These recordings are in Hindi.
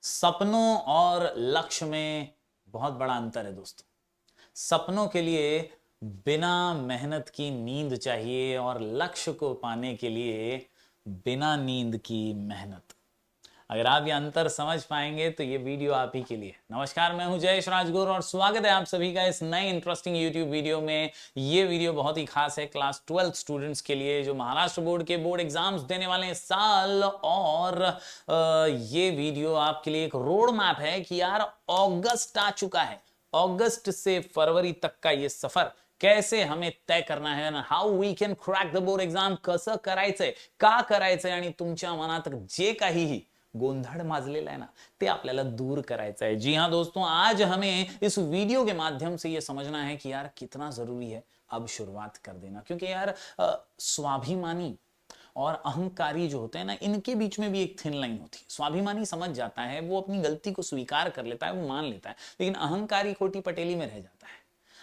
सपनों और लक्ष्य में बहुत बड़ा अंतर है दोस्तों। सपनों के लिए बिना मेहनत की नींद चाहिए और लक्ष्य को पाने के लिए बिना नींद की मेहनत। अगर आप ये अंतर समझ पाएंगे तो ये वीडियो आप ही के लिए। नमस्कार, मैं हूं जयेश राजगुरु और स्वागत है आप सभी का इस नए इंटरेस्टिंग यूट्यूब वीडियो में। ये वीडियो बहुत ही खास है क्लास 12 स्टूडेंट्स के लिए जो महाराष्ट्र बोर्ड के बोर्ड एग्जाम्स देने वाले हैं इस साल। और ये वीडियो आपके लिए एक रोड मैप है कि यार अगस्त आ चुका है, अगस्त से फरवरी तक का ये सफर कैसे हमें तय करना है ना, how we can crack the board exam, कसं करायचंय, का करायचंय आणि तुमच्या मनात जे काही गोंधळ माजलेला है ना ते आपल्याला दूर करायचं है। जी हां दोस्तों, आज हमें इस वीडियो के माध्यम से ये समझना है कि यार कितना जरूरी है अब शुरुआत कर देना, क्योंकि यार स्वाभिमानी और अहंकारी जो होते हैं ना, इनके बीच में भी एक थिन लाइन होती है। स्वाभिमानी समझ जाता है, वो अपनी गलती को स्वीकार कर लेता है, वो मान लेता है, लेकिन अहंकारी खोटी पटेली में रह जाता है।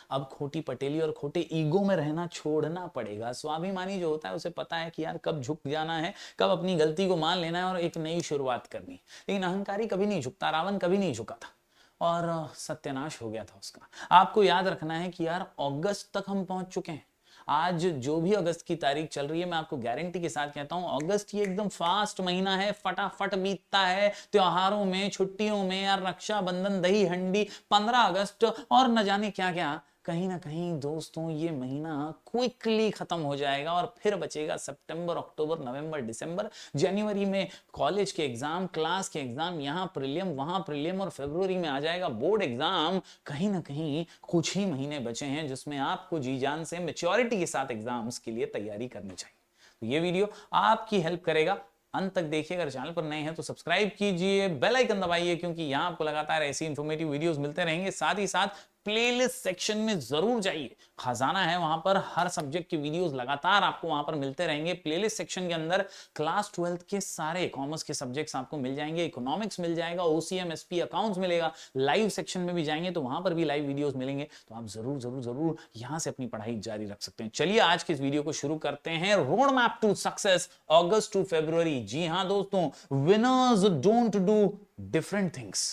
अब खोटी पटेली और खोटे ईगो में रहना छोड़ना पड़ेगा। स्वाभिमानी जो होता है उसे पता है कि यार कब झुक जाना है, कब अपनी गलती को मान लेना है और एक नई शुरुआत करनी। लेकिन अहंकारी कभी नहीं झुकता, रावण कभी नहीं झुका था और सत्यानाश हो गया था उसका। आपको याद रखना है कि यार अगस्त तक हम पहुंच चुके हैं। आज जो भी अगस्त की तारीख चल रही है, मैं आपको गारंटी के साथ कहता हूं अगस्त ये एकदम फास्ट महीना है, फटाफट बीतता है त्योहारों में, छुट्टियों में। यार रक्षाबंधन, दही हंडी, 15 अगस्त और न जाने क्या क्या। कहीं ना कहीं दोस्तों ये महीना क्विकली खत्म हो जाएगा और फिर बचेगा सितंबर, अक्टूबर, नवंबर, दिसंबर। जनवरी में कॉलेज के एग्जाम, क्लास के एग्जाम, यहाँ प्रीलियम वहां प्रीलियम और फरवरी में आ जाएगा बोर्ड एग्जाम। कहीं ना कहीं कुछ ही महीने बचे हैं जिसमें आपको जी जान से मैच्योरिटी के साथ एग्जाम्स के लिए तैयारी करनी चाहिए। तो ये वीडियो आपकी हेल्प करेगा, अंत तक देखिए। अगर चैनल पर नए हैं तो सब्सक्राइब कीजिए, बेल आइकन दबाइए, क्योंकि यहां आपको लगातार ऐसी इंफॉर्मेटिव वीडियोस मिलते रहेंगे। साथ ही साथ प्लेलिस्ट सेक्शन में जरूर जाइए, खजाना है वहां पर, हर सब्जेक्ट के वीडियोस लगातार आपको वहां पर मिलते रहेंगे। प्लेलिस्ट सेक्शन के अंदर क्लास 12 के सारे कॉमर्स के सब्जेक्ट्स आपको मिल जाएंगे, इकोनॉमिक्स मिल जाएगा, ओसीएम एसपी अकाउंट्स मिलेगा। लाइव सेक्शन में भी जाएंगे तो वहां पर भी लाइव वीडियोस मिलेंगे, तो आप जरूर जरूर जरूर यहां से अपनी पढ़ाई जारी रख सकते हैं। चलिए आज की इस वीडियो को शुरू करते हैं। Road map to success, August to February. जी हां दोस्तों, winners don't do different things.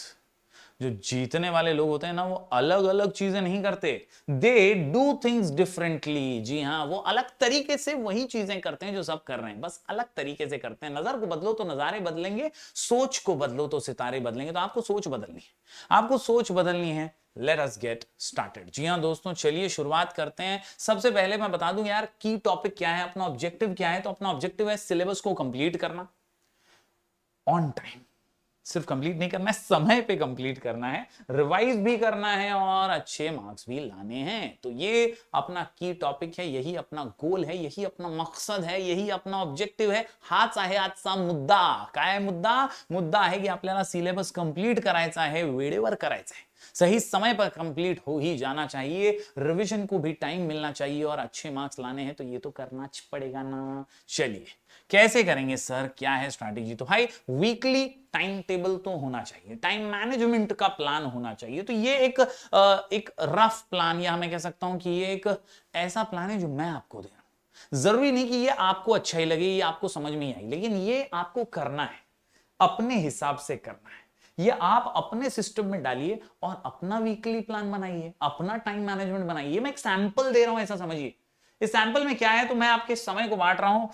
जो जीतने वाले लोग होते हैं ना, वो अलग अलग चीजें नहीं करते, दे डू थिंग्स डिफरेंटली। जी हाँ, वो अलग तरीके से वही चीजें करते हैं जो सब कर रहे हैं, बस अलग तरीके से करते हैं। नजर को बदलो तो नजारे बदलेंगे, सोच को बदलो तो सितारे बदलेंगे। तो आपको सोच बदलनी है, आपको सोच बदलनी है। Let us get started. जी हाँ दोस्तों, चलिए शुरुआत करते हैं। सबसे पहले मैं बता दूं यार की टॉपिक क्या है, अपना ऑब्जेक्टिव क्या है। तो अपना ऑब्जेक्टिव है सिलेबस को कंप्लीट करना ऑन टाइम। सिर्फ कंप्लीट नहीं करना है, समय पे कंप्लीट करना है, रिवाइज भी करना है और अच्छे मार्क्स भी लाने हैं। तो ये अपना की टॉपिक है, यही अपना गोल है, यही अपना मकसद है, यही अपना ऑब्जेक्टिव है। हाच आहे आजचा मुद्दा। काय मुद्दा? मुद्दा आहे की आपल्याला सिलेबस कंप्लीट करायचा आहे, वेळेवर करायचा है, सही समय पर कंप्लीट हो ही जाना चाहिए, रिवीजन को भी टाइम मिलना चाहिए और अच्छे मार्क्स लाने हैं तो ये तो करना पड़ेगा ना। चलिए कैसे करेंगे सर, क्या है स्ट्रैटेजी? तो भाई वीकली टाइम टेबल तो होना चाहिए, टाइम मैनेजमेंट का प्लान होना चाहिए। तो ये एक रफ प्लान, या मैं कह सकता हूं कि ये एक ऐसा प्लान है जो मैं आपको दे रहा हूं। जरूरी नहीं कि ये आपको अच्छा ही लगे, ये आपको समझ में ही आई, लेकिन ये आपको करना है, अपने हिसाब से करना है। ये आप अपने सिस्टम में डालिए और अपना वीकली प्लान बनाइए, अपना टाइम मैनेजमेंट बनाइए। मैं एक सैंपल दे रहा हूं, ऐसा समझिए। इस सैंपल में क्या है, तो मैं आपके समय को बांट रहा हूं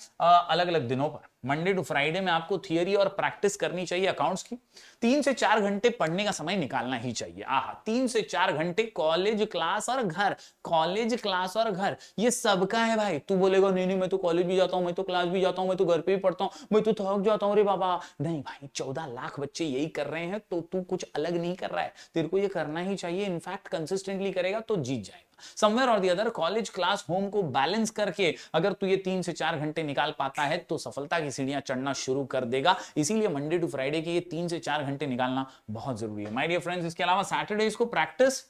अलग अलग दिनों पर। मंडे टू फ्राइडे में आपको थियरी और प्रैक्टिस करनी चाहिए अकाउंट्स की। 3 से 4 घंटे पढ़ने का समय निकालना ही चाहिए। 3 से 4 घंटे कॉलेज क्लास और घर, कॉलेज क्लास और घर, ये सबका है भाई। तू बोलेगा नहीं नहीं मैं तो कॉलेज भी जाता हूं, मैं तो क्लास भी जाता हूं, मैं तो घर पे भी पढ़ता हूं, मैं तो थक जाता हूं रे बाबा। नहीं भाई, 14 लाख बच्चे यही कर रहे हैं, तो तू कुछ अलग नहीं कर रहा है, तेरे को ये करना ही चाहिए। इनफैक्ट कंसिस्टेंटली करेगा तो जीत जाएगा। Somewhere or the other college class home को बैलेंस करके अगर तू ये 3 से 4 घंटे निकाल पाता है तो सफलता की सीढ़ियां चढ़ना शुरू कर देगा। इसीलिए मंडे टू फ्राइडे के ये 3 से 4 घंटे निकालना बहुत जरूरी है माय डियर फ्रेंड्स। इसके अलावा सैटरडेज को प्रैक्टिस,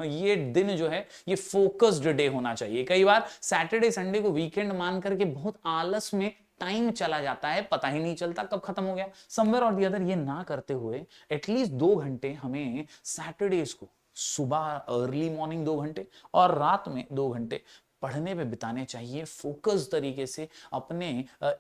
ये दिन जो है ये फोकस्ड डे होना चाहिए। कई बार सैटरडे संडे को वीकेंड मान करके बहुत आलस में टाइम चला जाता है, पता ही नहीं चलता कब खत्म हो गया। समवेयर और दी अदर ये ना करते हुए एटलीस्ट 2 घंटे हमें सैटरडेज को, सुबह अर्ली मॉर्निंग 2 घंटे और रात में 2 घंटे पढ़ने पे बिताने चाहिए, फोकस तरीके से अपने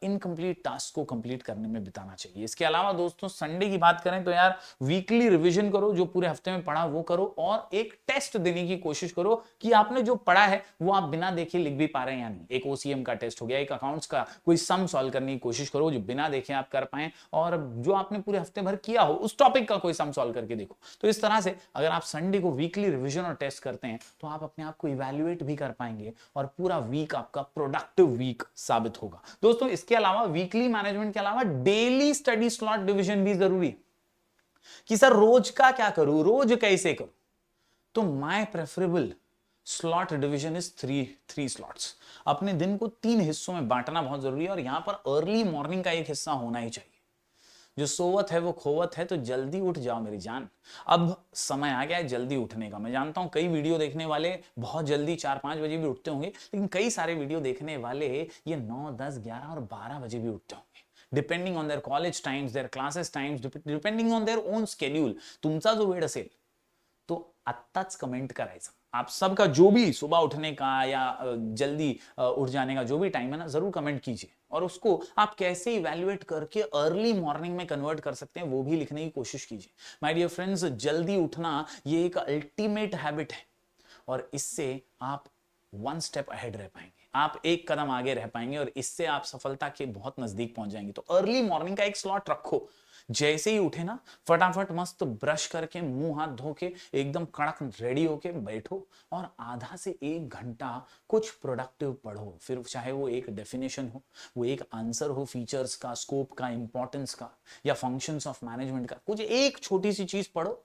इनकम्प्लीट टास्क को कंप्लीट करने में बिताना चाहिए। इसके अलावा दोस्तों संडे की बात करें तो यार वीकली रिवीजन करो, जो पूरे हफ्ते में पढ़ा वो करो, और एक टेस्ट देने की कोशिश करो कि आपने जो पढ़ा है वो आप बिना देखे लिख भी पा रहे हैं या नहीं। एक ओसीएम का टेस्ट हो गया, एक अकाउंट्स का कोई सम सॉल्व करने की कोशिश करो जो बिना देखे आप कर पाए, और जो आपने पूरे हफ्ते भर किया हो उस टॉपिक का कोई सम सॉल्व करके देखो। तो इस तरह से अगर आप संडे को वीकली रिवीजन और टेस्ट करते हैं तो आप अपने आप को इवैल्यूएट भी कर पाएंगे और पूरा वीक आपका प्रोडक्टिव वीक साबित होगा। दोस्तों इसके अलावा वीकली मैनेजमेंट के अलावा डेली स्टडी स्लॉट डिवीजन भी जरूरी है कि सर रोज का क्या करूं, रोज कैसे करूं। तो my preferable slot division is three slots. अपने दिन को 3 हिस्सों में बांटना बहुत जरूरी है, और यहां पर अर्ली मॉर्निंग का एक हिस्सा होना ही चाहिए। जो सोवत है वो खोवत है, तो जल्दी उठ जाओ मेरी जान। अब समय आ गया है जल्दी उठने का। मैं जानता हूं कई वीडियो देखने वाले बहुत जल्दी 4-5 बजे भी उठते होंगे, लेकिन कई सारे वीडियो देखने वाले ये 9, 10, 11 और 12 बजे भी उठते होंगे, depending on their college times, there classes times, depending on their own schedule. तुमचा जो वेळ असेल तो आत्ताच कमेंट करायचा। आप सबका जो भी सुबह उठने का या जल्दी उठ जाने का जो भी टाइम है ना, जरूर कमेंट कीजिए, और उसको आप कैसे इवैल्यूएट करके अर्ली मॉर्निंग में कन्वर्ट कर सकते हैं वो भी लिखने की कोशिश कीजिए। माय डियर फ्रेंड्स, जल्दी उठना ये एक अल्टीमेट हैबिट है, और इससे आप 1 स्टेप अहेड रह पाएंगे, आप एक कदम आगे रह पाएंगे, और इससे आप सफलता के बहुत नजदीक पहुंच जाएंगे। तो अर्ली मॉर्निंग का एक स्लॉट रखो। जैसे ही उठे ना, फटाफट मस्त ब्रश करके मुंह हाथ धो के एकदम कड़क रेडी होके बैठो, और आधा से 1 घंटा कुछ प्रोडक्टिव पढ़ो। फिर चाहे वो एक डेफिनेशन हो, वो एक आंसर हो फीचर्स का, स्कोप का, इंपॉर्टेंस का, या फंक्शंस ऑफ मैनेजमेंट का, कुछ एक छोटी सी चीज पढ़ो,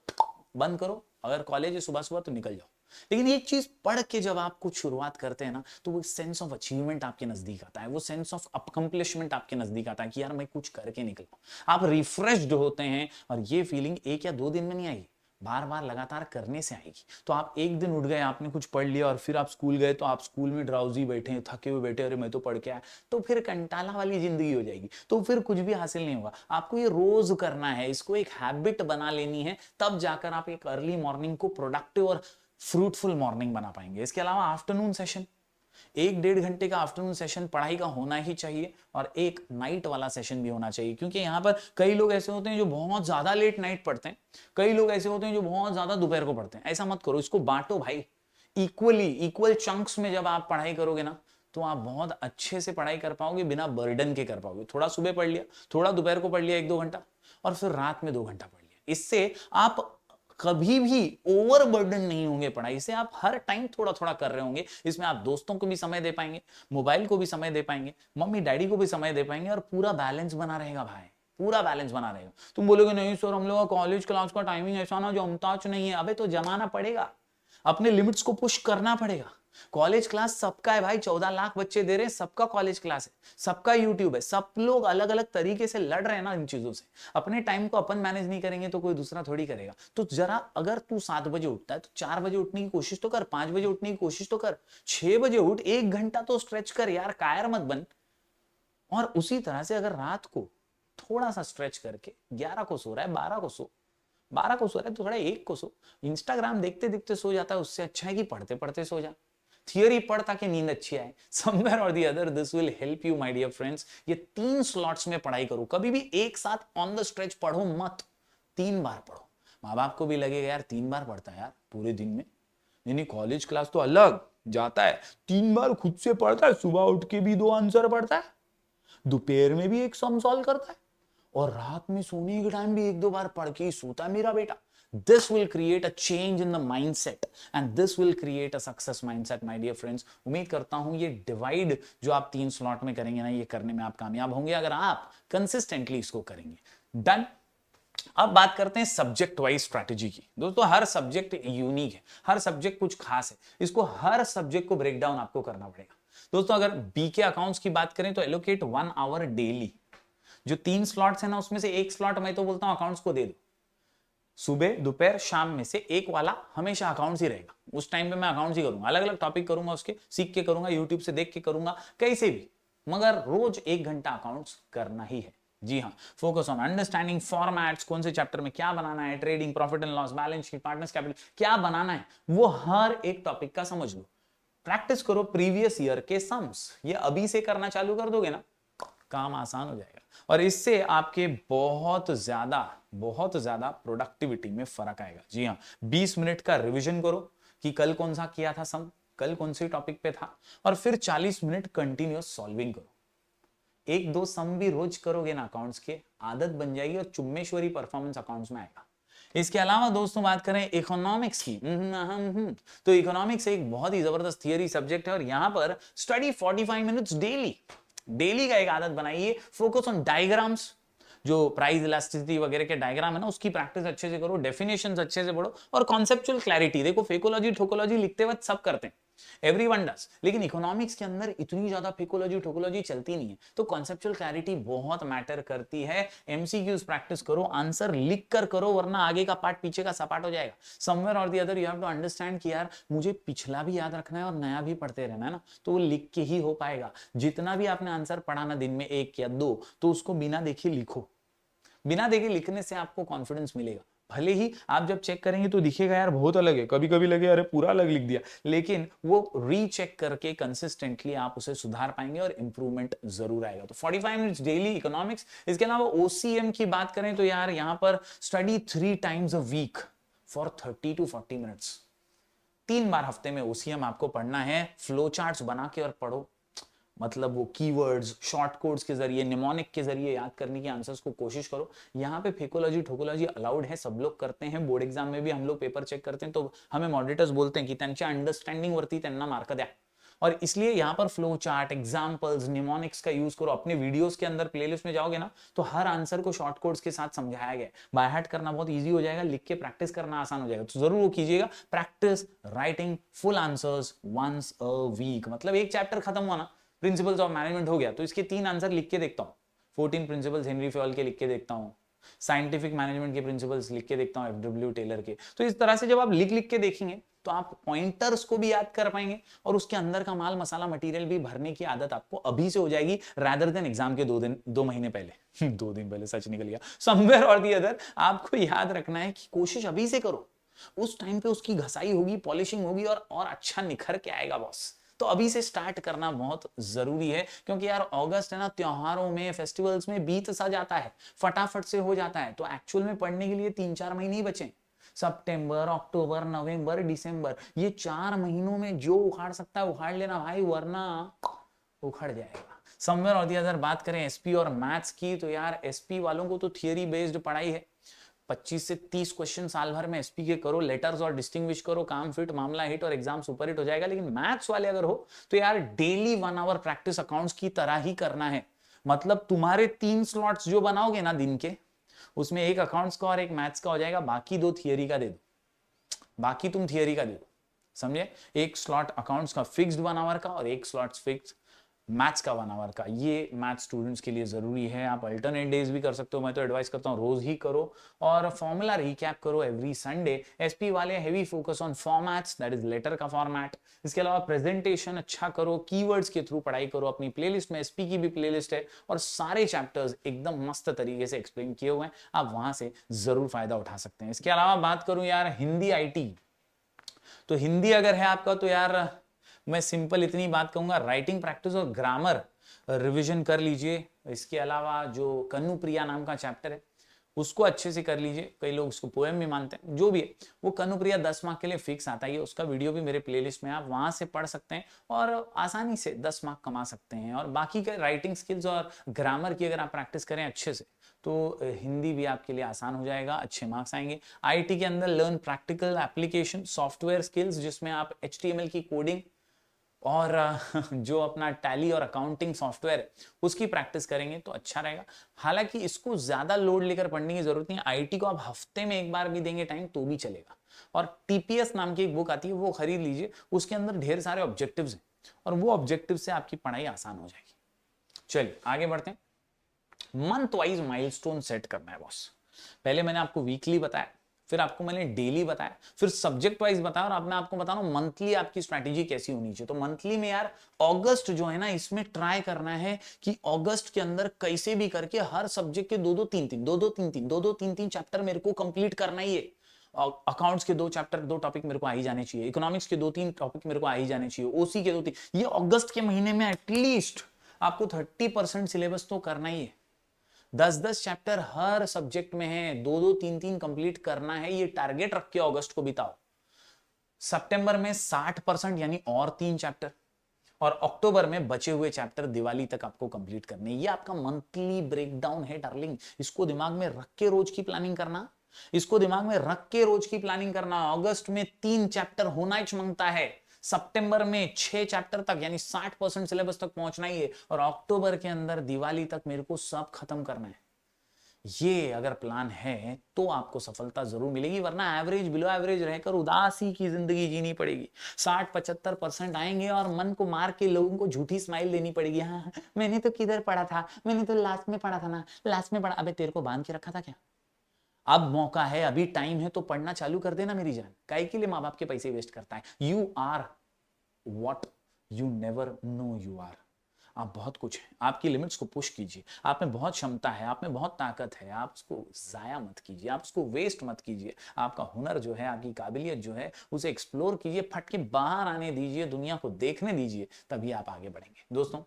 बंद करो। अगर कॉलेज है सुबह सुबह तो निकल जाओ, लेकिन एक चीज पढ़ के जब आप कुछ शुरुआत करते हैं ना, तो वो सेंस ऑफ अचीवमेंट आपके नजदीक आता है, वो सेंस ऑफ अकम्प्लिशमेंट आपके नजदीक आता है कि यार मैं कुछ करके निकला। आप रिफ्रेश्ड होते हैं, और ये फीलिंग 1 या 2 दिन में नहीं आएगी, बार बार लगातार करने से आएगी। तो आप एक दिन उठ गए, आपने कुछ पढ़ लिया, और फिर आप स्कूल गए तो आप स्कूल में ड्राउजी बैठे, थके हुए बैठे, अरे मैं तो पढ़ के आया, तो फिर कंटाला वाली जिंदगी हो जाएगी, तो फिर कुछ भी हासिल नहीं होगा। आपको ये रोज करना है, इसको एक हैबिट बना लेनी है, तब जाकर आप एक अर्ली मॉर्निंग को प्रोडक्टिव और फ्रूटफुल मॉर्निंग बना पाएंगे। इसके अलावा आफ्टरनून सेशन, 1-1.5 घंटे का आफ्टरनून सेशन पढ़ाई का होना ही चाहिए, और एक नाइट वाला सेशन भी होना चाहिए, क्योंकि यहाँ पर कई लोग ऐसे होते हैं जो बहुत ज्यादा लेट नाइट पढ़ते हैं, कई लोग ऐसे होते हैं जो बहुत ज्यादा दोपहर को पढ़ते हैं। ऐसा मत करो, इसको बांटो भाई, इक्वल चंक्स में जब आप पढ़ाई करोगे ना, तो आप बहुत अच्छे से पढ़ाई कर पाओगे, बिना बर्डन के कर पाओगे। थोड़ा सुबह पढ़ लिया, थोड़ा दोपहर को पढ़ लिया 1-2 घंटा, और फिर रात में 2 घंटा पढ़ लिया। इससे आप कभी भी ओवर बर्डन नहीं होंगे पढ़ाई से, आप हर टाइम थोड़ा थोड़ा कर रहे होंगे। इसमें आप दोस्तों को भी समय दे पाएंगे, मोबाइल को भी समय दे पाएंगे, मम्मी डैडी को भी समय दे पाएंगे, और पूरा बैलेंस बना रहेगा भाई, पूरा बैलेंस बना रहेगा। तुम बोलोगे नहीं सर हम लोग कॉलेज क्लास का टाइमिंग ऐसा ना जमता नहीं है, अबे तो जमाना पड़ेगा, अपने लिमिट्स को पुश करना पड़ेगा। कॉलेज क्लास सबका है भाई, 14 लाख बच्चे दे रहे हैं, सबका कॉलेज क्लास है, सबका यूट्यूब है, सब लोग अलग अलग तरीके से लड़ रहे हैं ना इन चीजों से। अपने टाइम को अपन मैनेज नहीं करेंगे तो कोई दूसरा थोड़ी करेगा। तो जरा अगर तू 7 बजे उठता है तो 4 बजे उठने की कोशिश तो कर, 5 बजे उठने की कोशिश तो कर, 6 बजे उठ, 1 घंटा तो स्ट्रेच कर यार, कायर मत बन। और उसी तरह से अगर रात को थोड़ा सा स्ट्रेच करके 11 को सो रहा है, 12 को सो, 12 को सो रहा है तो थोड़ा 1 को सो। इंस्टाग्राम देखते देखते सो जाता है, उससे अच्छा है कि पढ़ते पढ़ते सो जा। थियरी पढ़ ताकि नींद अच्छी आए। Somewhere or the other this will help you my dear friends. ये 3 स्लॉट्स में पढ़ाई करो, कभी भी एक साथ ऑन द स्ट्रेच पढ़ो मत, 3 बार पढ़ो। माँ बाप को भी लगेगा यार 3 बार पढ़ता है यार पूरे दिन में, नहीं कॉलेज क्लास तो अलग जाता है, 3 बार खुद से पढ़ता है, सुबह उठ के भी 2 आंसर पढ़ता है, दोपहर में भी एक सम सॉल्व करता है, और रात में सोने के टाइम भी 1-2 बार पढ़ के ही सोता है मेरा बेटा। This will create a change in the mindset and this will create a success mindset, my dear friends. उम्मीद करता हूं ये डिवाइड जो आप 3 स्लॉट में करेंगे ना, ये करने में आप कामयाब होंगे अगर आप कंसिस्टेंटली इसको करेंगे। डन। अब बात करते हैं सब्जेक्ट वाइज स्ट्रैटेजी की। दोस्तों हर सब्जेक्ट यूनिक है, हर सब्जेक्ट कुछ खास है, इसको हर सब्जेक्ट को ब्रेक डाउन आपको करना पड़ेगा। दोस्तों अगर बीके अकाउंट्स की बात करें तो एलोकेट 1 आवर डेली। जो 3 स्लॉट्स है ना, उसमें से 1 स्लॉट मैं तो बोलता हूं अकाउंट्स को दे दो। सुबह दोपहर शाम में से 1 वाला हमेशा अकाउंट्स ही रहेगा, उस टाइम पे मैं अकाउंट्स ही करूंगा, अलग अलग टॉपिक करूंगा, उसके सीख के करूंगा, यूट्यूब से देख के करूंगा, कैसे भी, मगर रोज 1 घंटा अकाउंट्स करना ही है। जी हाँ, फोकस ऑन अंडरस्टैंडिंग फॉर्मेट्स, कौन से चैप्टर में क्या बनाना है, trading, profit and loss, balance sheet, partners capital क्या बनाना है, वो हर एक टॉपिक का समझ लो। प्रैक्टिस करो प्रीवियस ईयर के सम्स, ये अभी से करना चालू कर दोगे ना, काम आसान हो जाएगा और इससे आपके बहुत ज्यादा प्रोडक्टिविटी में फर्क आएगा। जी हाँ, 20 मिनट का रिवीजन करो कि कल कौन सा किया था सम, कल कौन से टॉपिक पे था, और फिर 40 मिनट कंटिन्यूअस सॉल्विंग करो। एक दो सम भी रोज करोगे ना अकाउंट्स के, आदत बन जाएगी और चुम्मेश्वरी परफॉर्मेंस अकाउंट्स में आएगा। इसके अलावा दोस्तों बात करें इकोनॉमिक्स की, तो इकोनॉमिक्स एक बहुत ही जबरदस्त थियरी सब्जेक्ट है और यहां पर स्टडी 45 मिनट्स डेली का एक आदत बनाइए। फोकस ऑन डायग्राम्स, जो प्राइस इलास्टिसिटी वगैरह के डायग्राम है ना, उसकी प्रैक्टिस अच्छे से करो, डेफिनेशंस अच्छे से पढ़ो और कॉन्सेप्चुअल क्लैरिटी। देखो फेकोलॉजी ठोकोलॉजी लिखते वक्त सब करते हैं, एवरीवन डज, लेकिन इकोनॉमिक्स के अंदर इतनी ज्यादा फेकोलॉजी ठोकोलॉजी चलती नहीं है, तो कॉन्सेप्चुअल क्लैरिटी बहुत मैटर करती है। एमसीक्यूज प्रैक्टिस करो, आंसर लिख कर करो, वरना आगे का पार्ट पीछे का सपाट हो जाएगा। Somewhere or the other you have to understand कि यार मुझे पिछला भी याद रखना है और नया भी पढ़ते रहना है ना, तो वो लिख के ही हो पाएगा। जितना भी आपने आंसर पढ़ा ना दिन में 1 या 2, तो उसको बिना देखे लिखो। बिना देखे लिखने से आपको कॉन्फिडेंस मिलेगा। भले ही आप जब चेक करेंगे तो दिखेगा यार बहुत अलग है, कभी कभी लगे अरे पूरा अलग लिख दिया, लेकिन वो रीचेक करके कंसिस्टेंटली आप उसे सुधार पाएंगे और इंप्रूवमेंट जरूर आएगा। तो 45 मिनट्स डेली इकोनॉमिक्स। इसके अलावा ओसीएम की बात करें तो यार यहां पर study 3 times a week for 30 to 40 minutes. 3 बार हफ्ते में ओसीएम आपको पढ़ना है, फ्लो चार्ट्स बना के और पढ़ो। मतलब वो कीवर्ड्स, शॉर्ट कोड्स के जरिए, निमोनिक के जरिए याद करने की आंसर्स को कोशिश करो। यहाँ पे फेकोलॉजी ठोकोलॉजी अलाउड है, सब लोग करते हैं। बोर्ड एग्जाम में भी हम लोग पेपर चेक करते हैं तो हमें मॉडरेटर्स बोलते हैं की त्यांच्या अंडरस्टँडिंग वरती त्यांना मार्क द्या, और इसलिए यहाँ पर फ्लो चार्ट, एग्जाम्पल्स, निमोनिक्स का यूज करो। अपने वीडियोस के अंदर प्लेलिस्ट में जाओगे ना तो हर आंसर को शॉर्ट कोड्स के साथ समझाया गया है। बाय हार्ट करना बहुत इजी हो जाएगा, लिख के प्रैक्टिस करना आसान हो जाएगा। तो जरूर वो कीजिएगा, practice writing full answers once a week. मतलब एक चैप्टर खत्म हुआ ना, प्रिंसिपल्स ऑफ मैनेजमेंट हो गया, तो इसके 3 आंसर लिख के देखता हूं। 14 प्रिंसिपल्स हेनरी फ्योल के लिख के देखता हूं, साइंटिफिक मैनेजमेंट के प्रिंसिपल्स लिख के देखता हूं एफडब्ल्यू टेलर के। तो इस तरह से जब आप लिख के देखेंगे तो आप पॉइंटर्स को भी याद कर पाएंगे और उसके अंदर का माल मसाला मटेरियल भी भरने की आदत आपको अभी से हो जाएगी, रादर देन एग्जाम के 2 महीने पहले। 2 दिन पहले सच निकल गया। समवेयर और दी अदर आपको याद रखना है कि कोशिश अभी से करो, उस टाइम पे उसकी घसाई होगी, पॉलिशिंग होगी और अच्छा निखर के आएगा बॉस। तो अभी से स्टार्ट करना बहुत जरूरी है, क्योंकि यार अगस्त है ना, त्योहारों में, फेस्टिवल्स में बीत सा जाता है, फटाफट से हो जाता है। तो एक्चुअल में पढ़ने के लिए 3-4 महीने ही बचे। सितंबर, अक्टूबर, नवंबर, दिसंबर, ये 4 महीनों में जो उखाड़ सकता है उखाड़ लेना भाई, वरना उखड़ जाएगा। समवेयर और दी अदर बात करें एसपी और मैथ्स की, तो यार एसपी वालों को तो थियरी बेस्ड पढ़ाई है। 25 से 30 क्वेश्चन साल भर में एसपी के करो, लेटर्स और डिस्टिंग्विश करो, काम फिट, मामला हिट और एग्जाम सुपर हिट हो जाएगा। लेकिन मैथ्स वाले अगर हो तो यार डेली 1 आवर प्रैक्टिस अकाउंट्स की तरह ही करना है। मतलब तुम्हारे 3 स्लॉट्स जो बनाओगे ना दिन के, उसमें एक अकाउंट्स का और एक मैथ्स का हो जाएगा, बाकी 2 थियरी का दे दो, बाकी तुम थियरी का दे दो, समझे। एक स्लॉट अकाउंट्स का फिक्स्ड 1 आवर का और एक स्लॉट फिक्स्ड मैथ्स का 1 आवर का। ये मैथ स्टूडेंट्स के लिए जरूरी है। आप अल्टरनेट डेज भी कर सकते हो, मैं तो एडवाइस करता हूँ रोज ही करो और फॉर्मूला रिकैप करो एवरी संडे। एसपी वाले heavy focus on formats, that is letter का फॉर्मेट। इसके अलावा प्रेजेंटेशन अच्छा करो, कीवर्ड्स के थ्रू पढ़ाई करो। अपनी प्लेलिस्ट में एसपी की भी प्लेलिस्ट है और सारे चैप्टर्स एकदम मस्त तरीके से एक्सप्लेन किए हुए हैं, आप वहां से जरूर फायदा उठा सकते हैं। इसके अलावा बात करूं यार हिंदी आईटी, तो हिंदी अगर है आपका तो यार मैं सिंपल इतनी बात कहूंगा, राइटिंग प्रैक्टिस और ग्रामर रिवीजन कर लीजिए। इसके अलावा जो कन्नू प्रिया नाम का चैप्टर है उसको अच्छे से कर लीजिए। कई लोग उसको पोएम भी मानते हैं, जो भी है वो कन्नू प्रिया 10 मार्क के लिए फिक्स आता है। उसका वीडियो भी मेरे प्लेलिस्ट में, आप वहां से पढ़ सकते हैं और आसानी से 10 मार्क कमा सकते हैं। और बाकी के राइटिंग स्किल्स और ग्रामर की अगर आप प्रैक्टिस करें अच्छे से तो हिंदी भी आपके लिए आसान हो जाएगा, अच्छे मार्क्स आएंगे। आईटी के अंदर learn practical application software skills, जिसमें आप HTML की कोडिंग और जो अपना टैली और अकाउंटिंग सॉफ्टवेयर है उसकी प्रैक्टिस करेंगे तो अच्छा रहेगा। हालांकि इसको ज्यादा लोड लेकर पढ़ने की जरूरत नहीं है, आईटी को आप हफ्ते में 1 बार भी देंगे टाइम तो भी चलेगा। और टीपीएस नाम की एक बुक आती है, वो खरीद लीजिए, उसके अंदर ढेर सारे ऑब्जेक्टिव्स हैं और वो ऑब्जेक्टिव से आपकी पढ़ाई आसान हो जाएगी। चलिए आगे बढ़ते हैं। मंथ वाइज माइलस्टोन सेट करना है बॉस। पहले मैंने आपको वीकली बताया, फिर आपको मैंने डेली बताया, फिर सब्जेक्ट वाइज बताया और अब मैं आपको बता रहा हूं मंथली आपकी स्ट्रैटेजी कैसी होनी चाहिए। तो मंथली में यार अगस्त जो है ना, इसमें ट्राई करना है कि अगस्त के अंदर कैसे भी करके हर सब्जेक्ट के 2-2, 3-3 चैप्टर मेरे को कंप्लीट करना ही है। अकाउंट्स के 2 चैप्टर 2 टॉपिक मेरे को आ ही जाने चाहिए, इकोनॉमिक्स के 2-3 टॉपिक मेरे को आ ही जाने चाहिए, ओसी के 2-3, ये अगस्त के महीने में एटलीस्ट आपको 30% सिलेबस तो करना ही है। 10-10 चैप्टर हर सब्जेक्ट में है, 2-2 3-3 कंप्लीट करना है, ये टारगेट रख के अगस्त को बिताओ। सितंबर में 60% यानी और 3 चैप्टर, और अक्टूबर में बचे हुए चैप्टर दिवाली तक आपको कंप्लीट करने। ये आपका मंथली ब्रेकडाउन है डार्लिंग, इसको दिमाग में रख के रोज की प्लानिंग करना, इसको दिमाग में रख के रोज की प्लानिंग करना। अगस्त में 3 चैप्टर होना ही मांगता है, सितंबर में 6 चैप्टर तक यानी 60% सिलेबस तक पहुंचना ही है, और अक्टूबर के अंदर दिवाली तक मेरे को सब खत्म करना है। ये अगर प्लान है तो आपको सफलता जरूर मिलेगी, वरना एवरेज बिलो एवरेज रहकर उदासी की जिंदगी जीनी पड़ेगी। 60-75% आएंगे और मन को मार के लोगों को झूठी स्माइल देनी पड़ेगी। हाँ मैंने तो किधर पढ़ा था, मैंने तो लास्ट में पढ़ा था ना, लास्ट में पढ़ा। अबे तेरे को बांध के रखा था क्या? अब मौका है, अभी टाइम है, तो पढ़ना चालू कर देना मेरी जान। काहे के लिए माँ बाप के पैसे वेस्ट करता है? You are what you never know you are. आप बहुत कुछ है, आपकी लिमिट्स को पुश कीजिए, आप में बहुत क्षमता है, आप में बहुत ताकत है, आप उसको जाया मत कीजिए, आप उसको वेस्ट मत कीजिए। आपका हुनर जो है, आपकी काबिलियत जो है, उसे एक्सप्लोर कीजिए, फट के बाहर आने दीजिए, दुनिया को देखने दीजिए, तभी आप आगे बढ़ेंगे। दोस्तों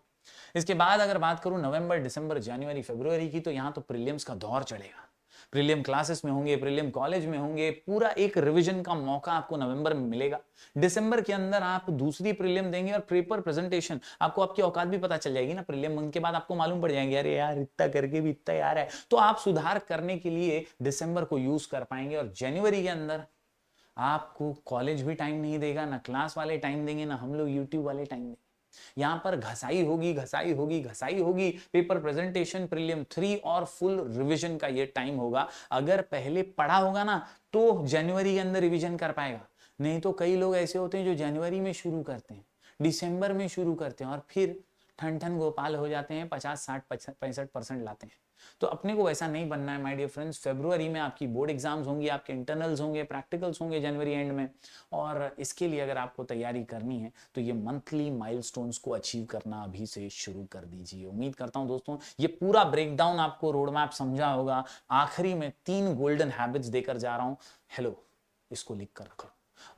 इसके बाद अगर बात करूं नवंबर, दिसंबर, जनवरी, फरवरी की, तो यहां तो प्रीलिम्स का दौर चलेगा। प्रीलिम क्लासेस में होंगे, प्रीलिम कॉलेज में होंगे, पूरा एक रिवीजन का मौका आपको नवंबर में मिलेगा। दिसंबर के अंदर आप दूसरी प्रीलिम देंगे और पेपर प्रेजेंटेशन, आपको आपकी औकात भी पता चल जाएगी ना। प्रीलिम के बाद आपको मालूम पड़ जाएंगे, अरे यार इतना करके भी इतना यार है, तो आप सुधार करने के लिए दिसंबर को यूज कर पाएंगे। और जनवरी के अंदर आपको कॉलेज भी टाइम नहीं देगा, ना क्लास वाले टाइम देंगे, ना हम लोग यूट्यूब वाले टाइम देंगे। यहां पर घसाई होगी, घसाई होगी, घसाई होगी। पेपर प्रेजेंटेशन, प्रीलिम 3 और फुल रिवीजन का ये टाइम होगा। अगर पहले पढ़ा होगा ना तो जनवरी के अंदर रिवीजन कर पाएगा, नहीं तो कई लोग ऐसे होते हैं जो जनवरी में शुरू करते हैं, दिसंबर में शुरू करते हैं और फिर ठन ठन गोपाल हो जाते हैं, 50, 60, 65% लाते हैं। तो अपने को वैसा नहीं बनना है माय डियर फ्रेंड्स। फरवरी में आपकी बोर्ड एग्जाम्स होंगी, आपके इंटरनल्स होंगे, प्रैक्टिकल्स होंगे जनवरी एंड में, और इसके लिए अगर आपको तैयारी करनी है तो ये मंथली माइलस्टोन्स को अचीव करना अभी से शुरू कर दीजिए। उम्मीद करता हूं दोस्तों ये पूरा ब्रेकडाउन आपको रोड मैप समझा होगा। आखिरी में 3 गोल्डन हैबिट्स देकर जा रहा हूं। हेलो, इसको लिख कर रखो,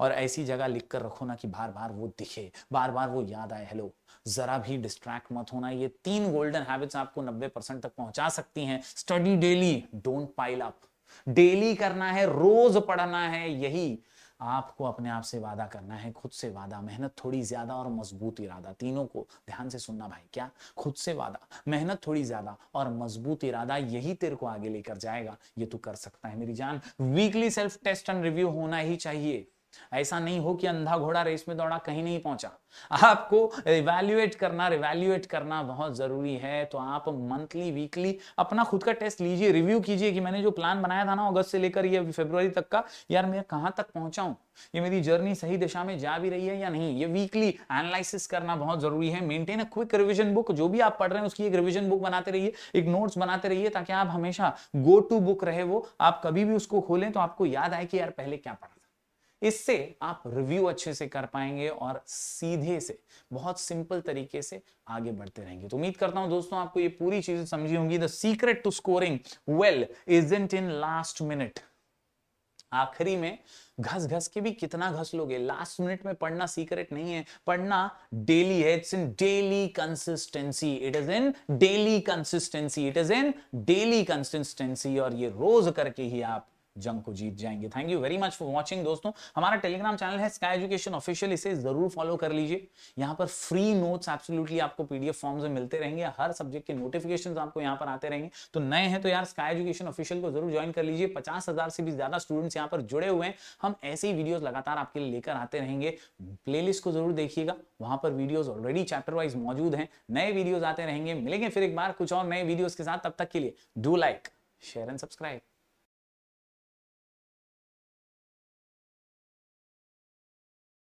और ऐसी जगह लिख कर रखो ना कि बार बार वो दिखे, बार बार वो याद आए। हेलो, जरा भी डिस्ट्रैक्ट मत होना। ये 3 गोल्डन हैबिट्स आपको 90% तक पहुंचा सकती हैं। Study daily, don't pile up. Daily करना है, रोज पढ़ना है, यही आपको अपने आप से वादा करना है, खुद से वादा। मेहनत थोड़ी ज्यादा और मजबूत इरादा, तीनों को ध्यान से सुनना भाई। क्या? खुद से वादा, मेहनत थोड़ी ज्यादा और मजबूत इरादा, यही तेरे को आगे लेकर जाएगा। ये तू कर सकता है मेरी जान। Weekly self test and review होना ही चाहिए। ऐसा नहीं हो कि अंधा घोड़ा रेस में दौड़ा कहीं नहीं पहुंचा। आपको इवैल्यूएट करना, रिवैल्यूएट करना बहुत जरूरी है। तो आप मंथली, वीकली अपना खुद का टेस्ट लीजिए, रिव्यू कीजिए कि मैंने जो प्लान बनाया था ना अगस्त से लेकर ये फरवरी तक का, यार मैं कहां तक पहुंचा हूं, ये मेरी जर्नी सही दिशा में जा भी रही है या नहीं। ये वीकली एनालिसिस करना बहुत जरूरी है। Maintain a quick revision book, जो भी आप पढ़ रहे हैं उसकी एक रिवीजन बुक बनाते रहिए, एक नोट्स बनाते रहिए, ताकि आप हमेशा गो टू बुक रहे वो। आप कभी भी उसको खोलें तो आपको याद आए कि यार पहले क्या पढ़ा। इससे आप रिव्यू अच्छे से कर पाएंगे और सीधे से, बहुत सिंपल तरीके से आगे बढ़ते रहेंगे। तो उम्मीद करता हूं दोस्तों आपको ये पूरी चीजें समझी होंगी। The secret to scoring well isn't in last minute. आखिरी में घस घस के भी कितना घस लोगे, लास्ट मिनट में पढ़ना सीक्रेट नहीं है, पढ़ना डेली है। It's in daily consistency, it is in daily consistency, it is in daily consistency, और ये रोज करके ही आप जंग को जीत जाएंगे। Thank you very much for watching दोस्तों। हमारा टेलीग्राम चैनल है स्काई एजुकेशन ऑफिशियल, इसे जरूर फॉलो कर लीजिए। यहाँ पर फ्री नोट्स एब्सोल्युटली आपको पीडीएफ फॉर्म में मिलते रहेंगे, हर सब्जेक्ट के नोटिफिकेशंस आपको यहाँ पर आते रहेंगे। तो नए हैं तो यार स्काई एजुकेशन ऑफिशियल को जरूर ज्वाइन कर लीजिए। 50,000 से भी ज्यादा स्टूडेंट्स यहाँ पर जुड़े हुए हैं। हम ऐसे ही वीडियोस लगातार आपके लिए लेकर आते रहेंगे। प्लेलिस्ट को जरूर देखिएगा, वहां पर वीडियोस ऑलरेडी चैप्टर वाइज मौजूद हैं, नए वीडियोस आते रहेंगे। मिलेंगे फिर एक बार कुछ और नए वीडियोस के साथ, तब तक के लिए do like, share and subscribe.